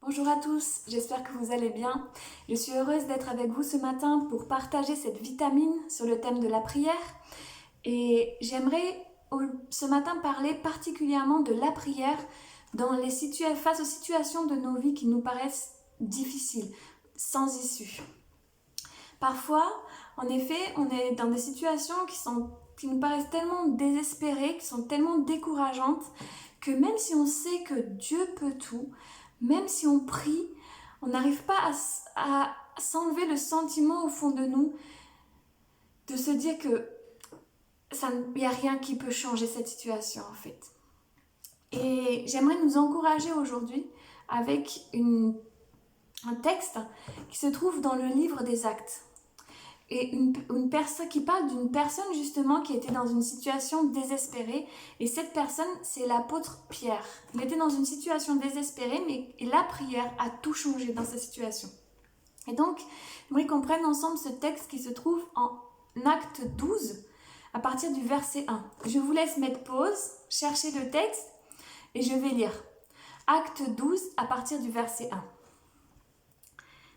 Bonjour à tous, j'espère que vous allez bien. Je suis heureuse d'être avec vous ce matin pour partager cette vitamine sur le thème de la prière. Et j'aimerais ce matin parler particulièrement de la prière face aux situations de nos vies qui nous paraissent difficiles, sans issue. Parfois, en effet, on est dans des situations qui nous paraissent tellement désespérées, qui sont tellement décourageantes, que même si on sait que Dieu peut tout, même si on prie, on n'arrive pas à s'enlever le sentiment au fond de nous de se dire que il n'y a rien qui peut changer cette situation en fait. Et j'aimerais nous encourager aujourd'hui avec un texte qui se trouve dans le livre des Actes. Et une personne qui parle d'une personne justement qui était dans une situation désespérée. Et cette personne, c'est l'apôtre Pierre. Il était dans une situation désespérée, mais la prière a tout changé dans sa situation. Et donc, j'aimerais qu'on prenne ensemble ce texte qui se trouve en Acte 12, à partir du verset 1. Je vous laisse mettre pause, chercher le texte, et je vais lire. Acte 12, à partir du verset 1.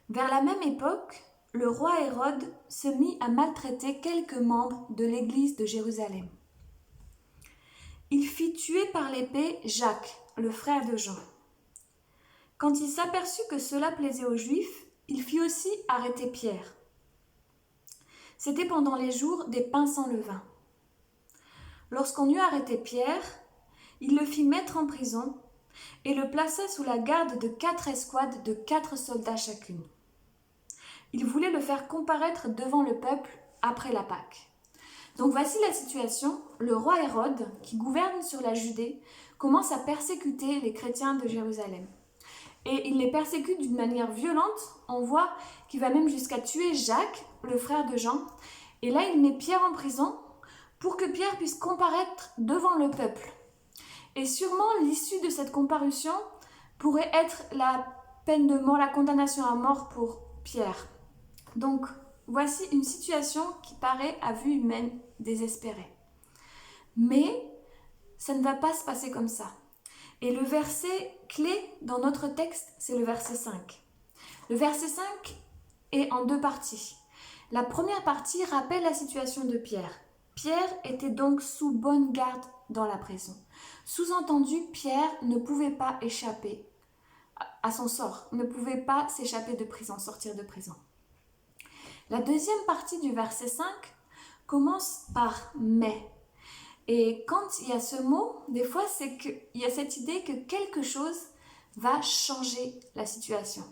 Vers la même époque, le roi Hérode se mit à maltraiter quelques membres de l'église de Jérusalem. Il fit tuer par l'épée Jacques, le frère de Jean. Quand il s'aperçut que cela plaisait aux Juifs, il fit aussi arrêter Pierre. C'était pendant les jours des pains sans levain. Lorsqu'on eut arrêté Pierre, il le fit mettre en prison et le plaça sous la garde de 4 escouades de 4 soldats chacune. Il voulait le faire comparaître devant le peuple après la Pâque. Donc voici la situation. Le roi Hérode, qui gouverne sur la Judée, commence à persécuter les chrétiens de Jérusalem. Et il les persécute d'une manière violente. On voit qu'il va même jusqu'à tuer Jacques, le frère de Jean. Et là, il met Pierre en prison pour que Pierre puisse comparaître devant le peuple. Et sûrement, l'issue de cette comparution pourrait être la peine de mort, la condamnation à mort pour Pierre. Donc, voici une situation qui paraît à vue humaine désespérée. Mais ça ne va pas se passer comme ça. Et le verset clé dans notre texte, c'est le verset 5. Le verset 5 est en 2 parties. La première partie rappelle la situation de Pierre. Pierre était donc sous bonne garde dans la prison. Sous-entendu, Pierre ne pouvait pas échapper à son sort, ne pouvait pas s'échapper de prison, sortir de prison. La deuxième partie du verset 5 commence par « mais ». Et quand il y a ce mot, des fois, c'est qu'il y a cette idée que quelque chose va changer la situation.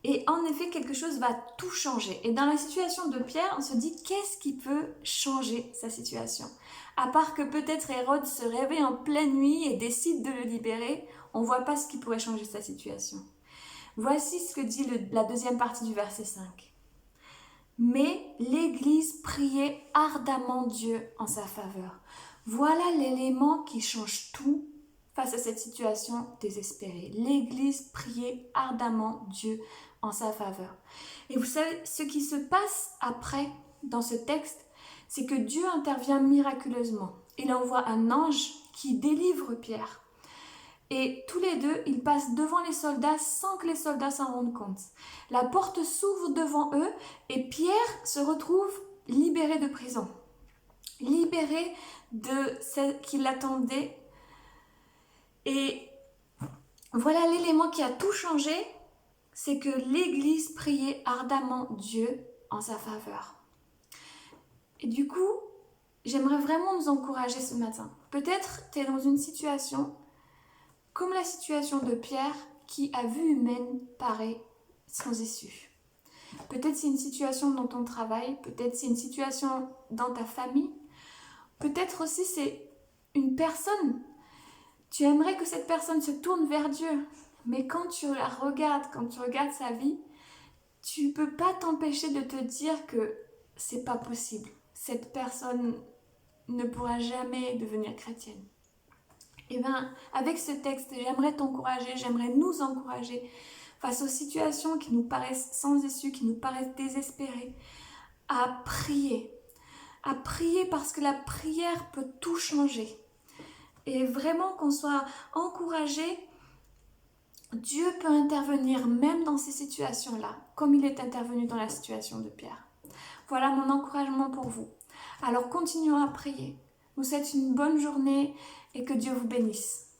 Et en effet, quelque chose va tout changer. Et dans la situation de Pierre, on se dit qu'est-ce qui peut changer sa situation? À part que peut-être Hérode se réveille en pleine nuit et décide de le libérer, on ne voit pas ce qui pourrait changer sa situation. Voici ce que dit la deuxième partie du verset 5. Mais l'Église priait ardemment Dieu en sa faveur. Voilà l'élément qui change tout face à cette situation désespérée. L'Église priait ardemment Dieu en sa faveur. Et vous savez, ce qui se passe après dans ce texte, c'est que Dieu intervient miraculeusement. Il envoie un ange qui délivre Pierre. Et tous les deux, ils passent devant les soldats sans que les soldats s'en rendent compte. La porte s'ouvre devant eux et Pierre se retrouve libéré de prison. Libéré de ce qui l'attendait. Et voilà l'élément qui a tout changé, c'est que l'Église priait ardemment Dieu en sa faveur. Et du coup, j'aimerais vraiment nous encourager ce matin. Peut-être tu es dans une situation comme la situation de Pierre qui, à vue humaine, paraît sans issue. Peut-être c'est une situation dans ton travail, peut-être c'est une situation dans ta famille, peut-être aussi c'est une personne. Tu aimerais que cette personne se tourne vers Dieu, mais quand tu la regardes, quand tu regardes sa vie, tu ne peux pas t'empêcher de te dire que c'est pas possible. Cette personne ne pourra jamais devenir chrétienne. Et bien, avec ce texte, j'aimerais t'encourager, j'aimerais nous encourager face aux situations qui nous paraissent sans issue, qui nous paraissent désespérées, à prier parce que la prière peut tout changer. Et vraiment qu'on soit encouragé Dieu peut intervenir même dans ces situations-là, comme il est intervenu dans la situation de Pierre. Voilà mon encouragement pour vous. Alors continuons à prier. Je vous souhaite une bonne journée et que Dieu vous bénisse.